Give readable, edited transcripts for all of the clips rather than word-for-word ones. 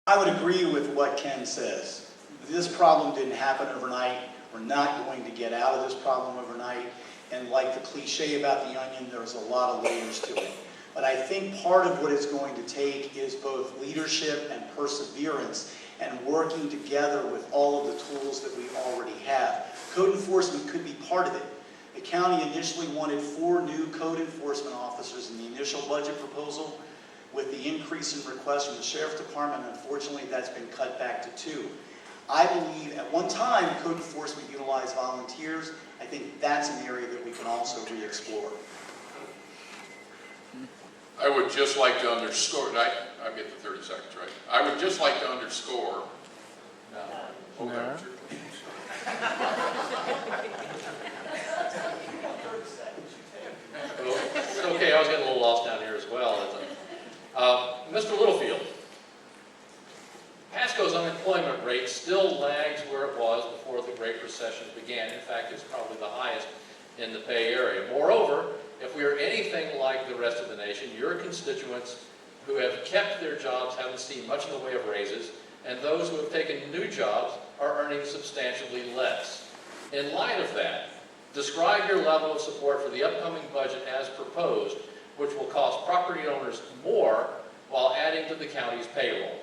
I would agree with what Ken says. This problem didn't happen overnight. We're not going to get out of this problem overnight. And like the cliche about the onion, there's a lot of layers to it. But I think part of what it's going to take is both leadership and perseverance and working together with all of the tools that we already have. Code enforcement could be part of it. The county initially wanted 4 new code enforcement officers in the initial budget proposal. With the increase in requests from the Sheriff's Department, unfortunately, that's been cut back to 2. I believe at one time code enforcement utilized volunteers. I think that's an area that we can also re-explore. I would just like to underscore, I get the 30 seconds, right? I would just like to underscore. No. Okay. Okay, I was getting a little lost down here as well. Mr. Littlefield, Pasco's unemployment rate still lags where it was before the Great Recession began. In fact, it's probably the highest in the Bay Area. Moreover, if we are anything like the rest of the nation, your constituents who have kept their jobs haven't seen much in the way of raises, and those who have taken new jobs are earning substantially less. In light of that, describe your level of support for the upcoming budget as proposed, which will cost property owners more while adding to the county's payroll.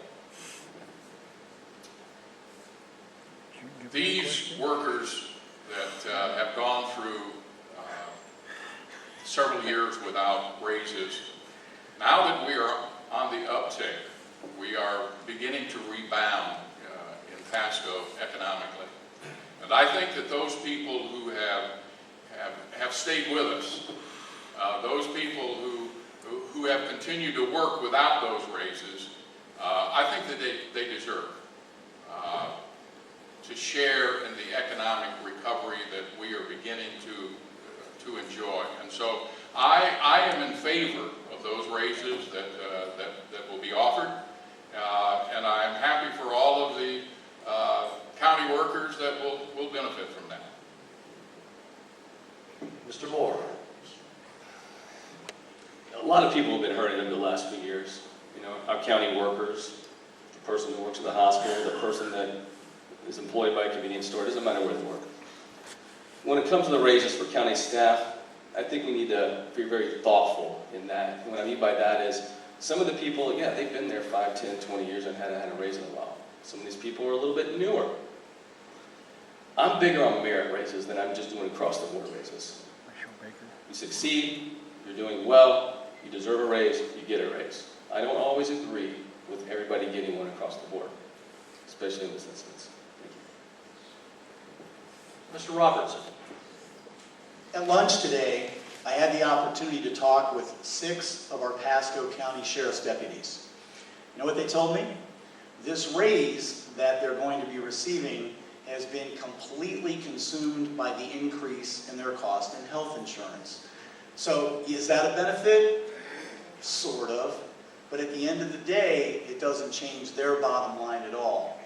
These workers that have gone through several years without raises, now that we are on the uptick, we are beginning to rebound in Pasco economically. And I think that those people who have stayed with us, those people who have continued to work without those raises, I think that they deserve to share in the economic recovery that we are beginning to enjoy. And so I am in favor of those raises that will be offered, and I'm happy for all of the county workers that will benefit from that. Mr. Moore. A lot of people have been hurting over the last few years. You know, our county workers, the person who works at the hospital, the person that is employed by a convenience store, it doesn't matter where they work. When it comes to the raises for county staff, I think we need to be very thoughtful in that. And what I mean by that is some of the people, yeah, they've been there 5, 10, 20 years and hadn't had a raise in a while. Some of these people are a little bit newer. I'm bigger on merit raises than I'm just doing across-the-board raises. You succeed, you're doing well, you deserve a raise, you get a raise. I don't always agree with everybody getting one across the board, especially in this instance. Mr. Robertson. At lunch today, I had the opportunity to talk with 6 of our Pasco County Sheriff's deputies. You know what they told me? This raise that they're going to be receiving has been completely consumed by the increase in their cost in health insurance. So is that a benefit? Sort of. But at the end of the day, it doesn't change their bottom line at all.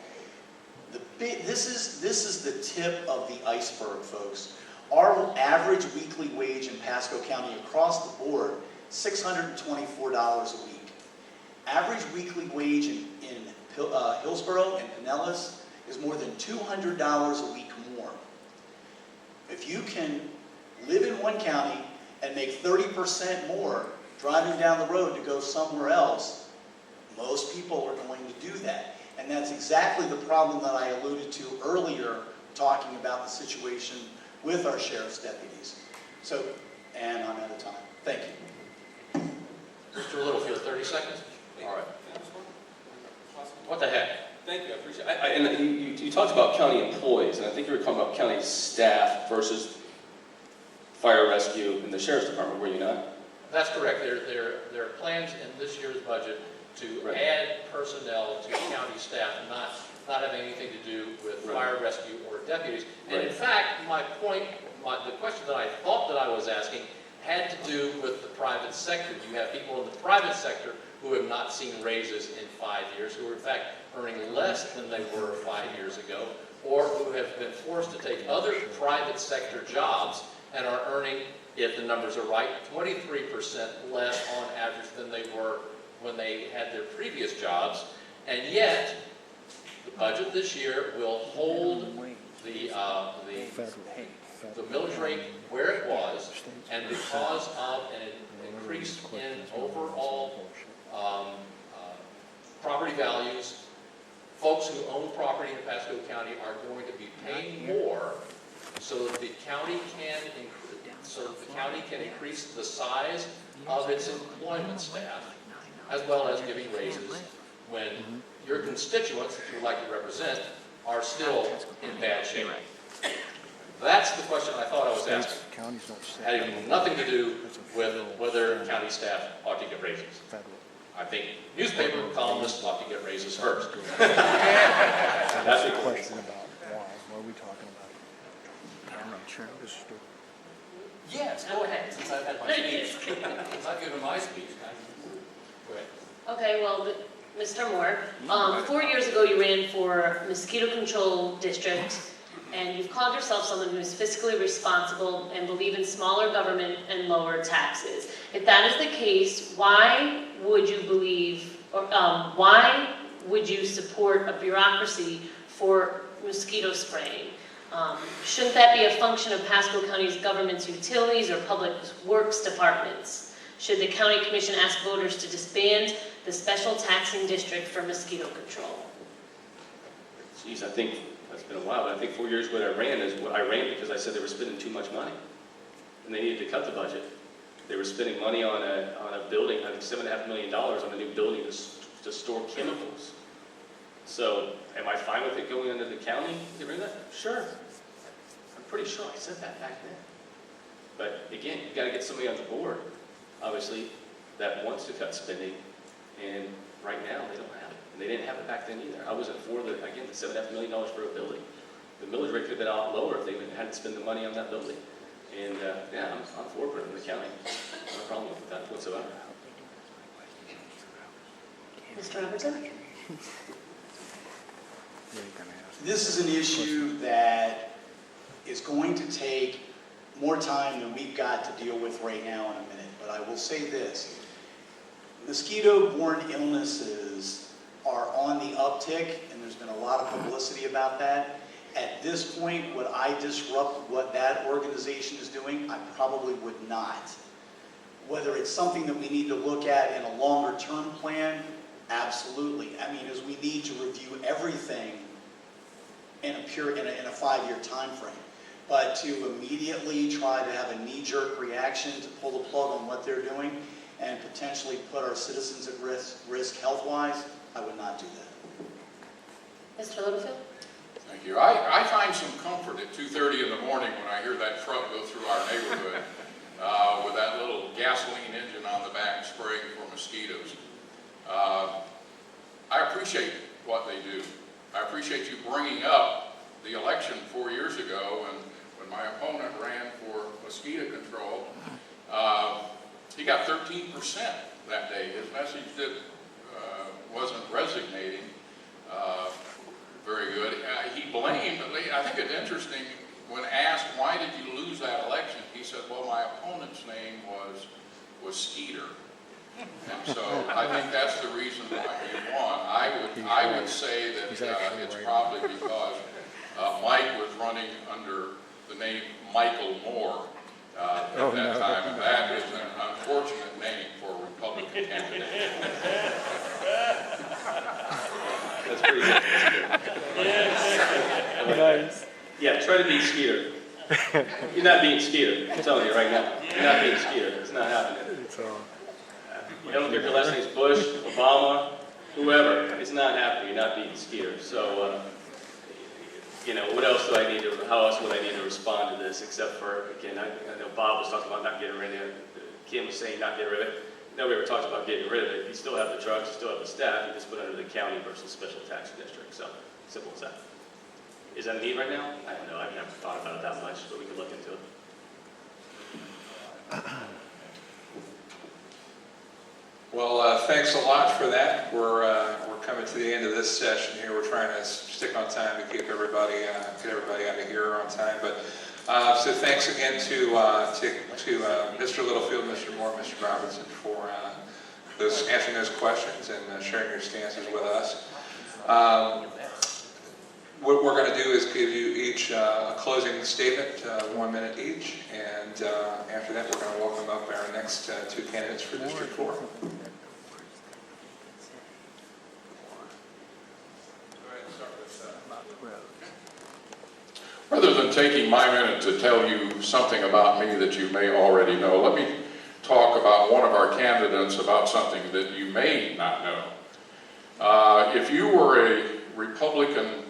This is the tip of the iceberg, folks. Our average weekly wage in Pasco County across the board, $624 a week. Average weekly wage in Hillsborough and Pinellas is more than $200 a week more. If you can live in one county and make 30% more driving down the road to go somewhere else, most people are going to do that. And that's exactly the problem that I alluded to earlier, talking about the situation with our sheriff's deputies. So, and I'm out of time. Thank you. Mr. Littlefield, 30 seconds. All right. What the heck? Thank you, I appreciate it. And you talked about county employees, and I think you were talking about county staff versus fire rescue and the sheriff's department, were you not? That's correct. There are plans in this year's budget to add personnel to county staff, not having anything to do with fire rescue or deputies. And in fact, the question that I thought that I was asking had to do with the private sector. You have people in the private sector who have not seen raises in 5 years, who are in fact earning less than they were 5 years ago, or who have been forced to take other private sector jobs and are earning, if the numbers are right, 23% less on average than they were when they had their previous jobs. And yet, the budget this year will hold the millage rate where it was, and because of an increase in overall property values, folks who own property in Pasco County are going to be paying more so that the county can increase the size of its employment staff, as well as giving raises when your constituents, that you like to represent, are still in bad shape. That's the question I thought I was asking. Having nothing to do with whether county staff ought to get raises. I think newspaper columnists ought to get raises first. That's a question about why. What are we talking about? I'm not sure. Yes, go ahead, since I've had my speech. Since I've given my speech. Go ahead. Okay, well, Mr. Moore, 4 years ago you ran for Mosquito Control District, and you've called yourself someone who is fiscally responsible and believe in smaller government and lower taxes. If that is the case, why would you why would you support a bureaucracy for mosquito spraying? Shouldn't that be a function of Pasco County's government's utilities or public works departments? Should the county commission ask voters to disband the special taxing district for mosquito control? Geez, I think that's been a while, but I think 4 years what I ran because I said they were spending too much money. And they needed to cut the budget. They were spending money on a building, I think $7.5 million on a new building to store chemicals. So, am I fine with it going into the county? Get rid of that? Sure. I'm pretty sure I said that back then. But again, you've got to get somebody on the board, obviously, that wants to cut spending. And right now, they don't have it. And they didn't have it back then either. I wasn't for the $7.5 million for a building. The millage rate could have been a lot lower if they hadn't spent the money on that building. And yeah, I'm for putting it in the county. No problem with that whatsoever. Mr. Robertson? This is an issue that is going to take more time than we've got to deal with right now in a minute. But I will say this. Mosquito-borne illnesses are on the uptick, and there's been a lot of publicity about that. At this point, would I disrupt what that organization is doing? I probably would not. Whether it's something that we need to look at in a longer-term plan, absolutely. I mean, as we need to review everything in a 5-year time frame. But to immediately try to have a knee-jerk reaction to pull the plug on what they're doing and potentially put our citizens at risk health-wise, I would not do that. Mr. Littlefield? Thank you. I find some comfort at 2:30 in the morning when I hear that truck go through our neighborhood with that little gasoline engine on the back spraying for mosquitoes. I appreciate what they do. I appreciate you bringing up the election 4 years ago when my opponent ran for mosquito control. He got 13% that day. His message wasn't resonating very good. He blamed, I think it's interesting, when asked, why did you lose that election? He said, well, my opponent's name was Skeeter. And so I think that's the reason why he won. I would say that it's probably because Mike was running under the name Michael Moore at that time, and that is an unfortunate name for a Republican candidate. That's pretty good. Nice. Yeah, try to beat Skeeter. You're not beating Skeeter. I'm telling you right now. You're not beating Skeeter. It's not happening. I don't care if your last name's Bush, Obama, whoever. It's not happening. You're not beating Skeeter. So, what else do I need to? How else would I need to respond to this? Except for, again, I know Bob was talking about not getting rid of it. Kim was saying not getting rid of it. Nobody ever talked about getting rid of it. You still have the trucks, you still have the staff, you just put it under the county versus special tax district. So, simple as that. Is that a need right now? I don't know. I've never thought about it that much, but we could look into it. Well, thanks a lot for that. We're coming to the end of this session here. We're trying to stick on time to keep everybody out of here on time. But so thanks again to Mr. Littlefield, Mr. Moore, Mr. Robertson for answering those questions and sharing your stances with us. What we're going to do is give you each a closing statement, 1 minute each, and after that, we're going to welcome up our next two candidates for District 4. Rather than taking my minute to tell you something about me that you may already know, let me talk about one of our candidates about something that you may not know. If you were a Republican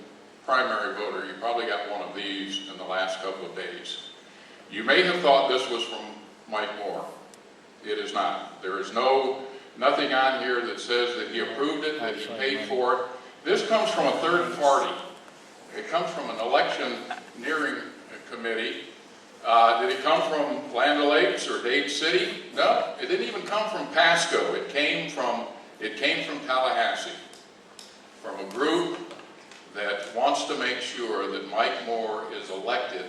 primary voter, you probably got one of these in the last couple of days. You may have thought this was from Mike Moore. It is not. There is nothing on here that says that he approved it, that he paid for it. This comes from a third party. It comes from an electioneering committee. Did it come from Land O'Lakes or Dade City? No, it didn't even come from Pasco. It came from Tallahassee, from a group that wants to make sure that Mike Moore is elected,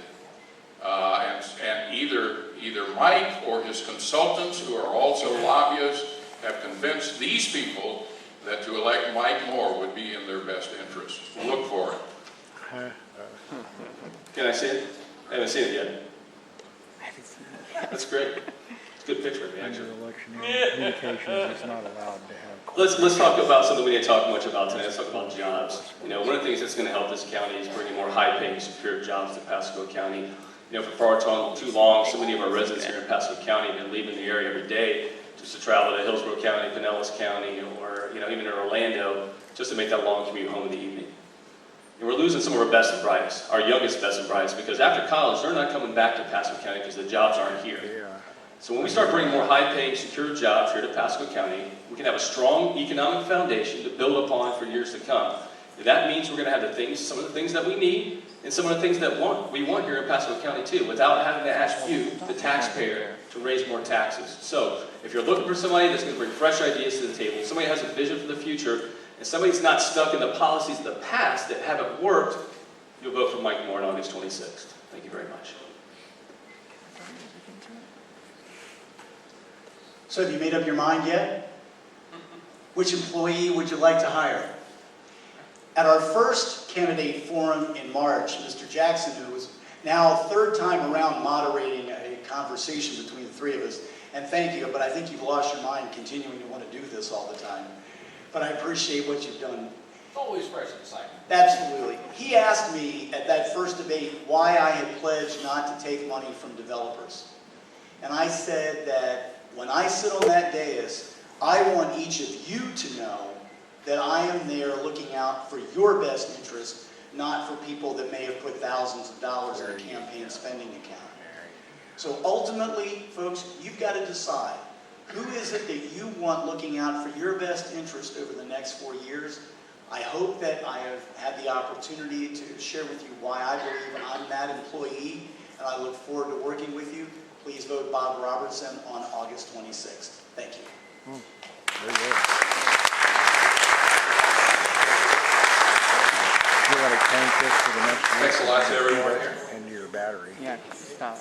and either Mike or his consultants, who are also lobbyists, have convinced these people that to elect Mike Moore would be in their best interest. Look for it. Can I see it? I haven't seen it yet. That's great. It's a good picture of me, Under actually. electioneering communications is not allowed to have. Let's talk about something we didn't talk much about tonight. Let's talk about jobs. You know, one of the things that's going to help this county is bringing more high-paying, secure jobs to Pasco County. You know, for far too long, so many of our residents here in Pasco County have been leaving the area every day just to travel to Hillsborough County, Pinellas County, or even in Orlando, just to make that long commute home in the evening. And we're losing some of our best and brightest, our youngest best and brightest, because after college, they're not coming back to Pasco County because the jobs aren't here. So when we start bringing more high-paying, secure jobs here to Pasco County, we can have a strong economic foundation to build upon for years to come. And that means we're going to have some of the things that we need, and some of the things that we want here in Pasco County too, without having to ask you, the taxpayer, to raise more taxes. So if you're looking for somebody that's going to bring fresh ideas to the table, somebody has a vision for the future, and somebody's not stuck in the policies of the past that haven't worked, you'll vote for Mike Moore on August 26th. Thank you very much. So have you made up your mind yet? Which employee would you like to hire? At our first candidate forum in March, Mr. Jackson, who was now third time around moderating a conversation between the three of us, and thank you, but I think you've lost your mind continuing to want to do this all the time. But I appreciate what you've done. It's always fresh and exciting. Absolutely. He asked me at that first debate why I had pledged not to take money from developers. And I said that when I sit on that dais, I want each of you to know that I am there looking out for your best interest, not for people that may have put thousands of dollars in a campaign spending account. So ultimately, folks, you've got to decide, who is it that you want looking out for your best interest over the next 4 years? I hope that I have had the opportunity to share with you why I believe I'm that employee, and I look forward to working with you. Please vote Bob Robertson on August 26th. Thank you. Very good. You want to tank this for the next week? Thanks a lot to everyone here. And your battery. Yeah, stop.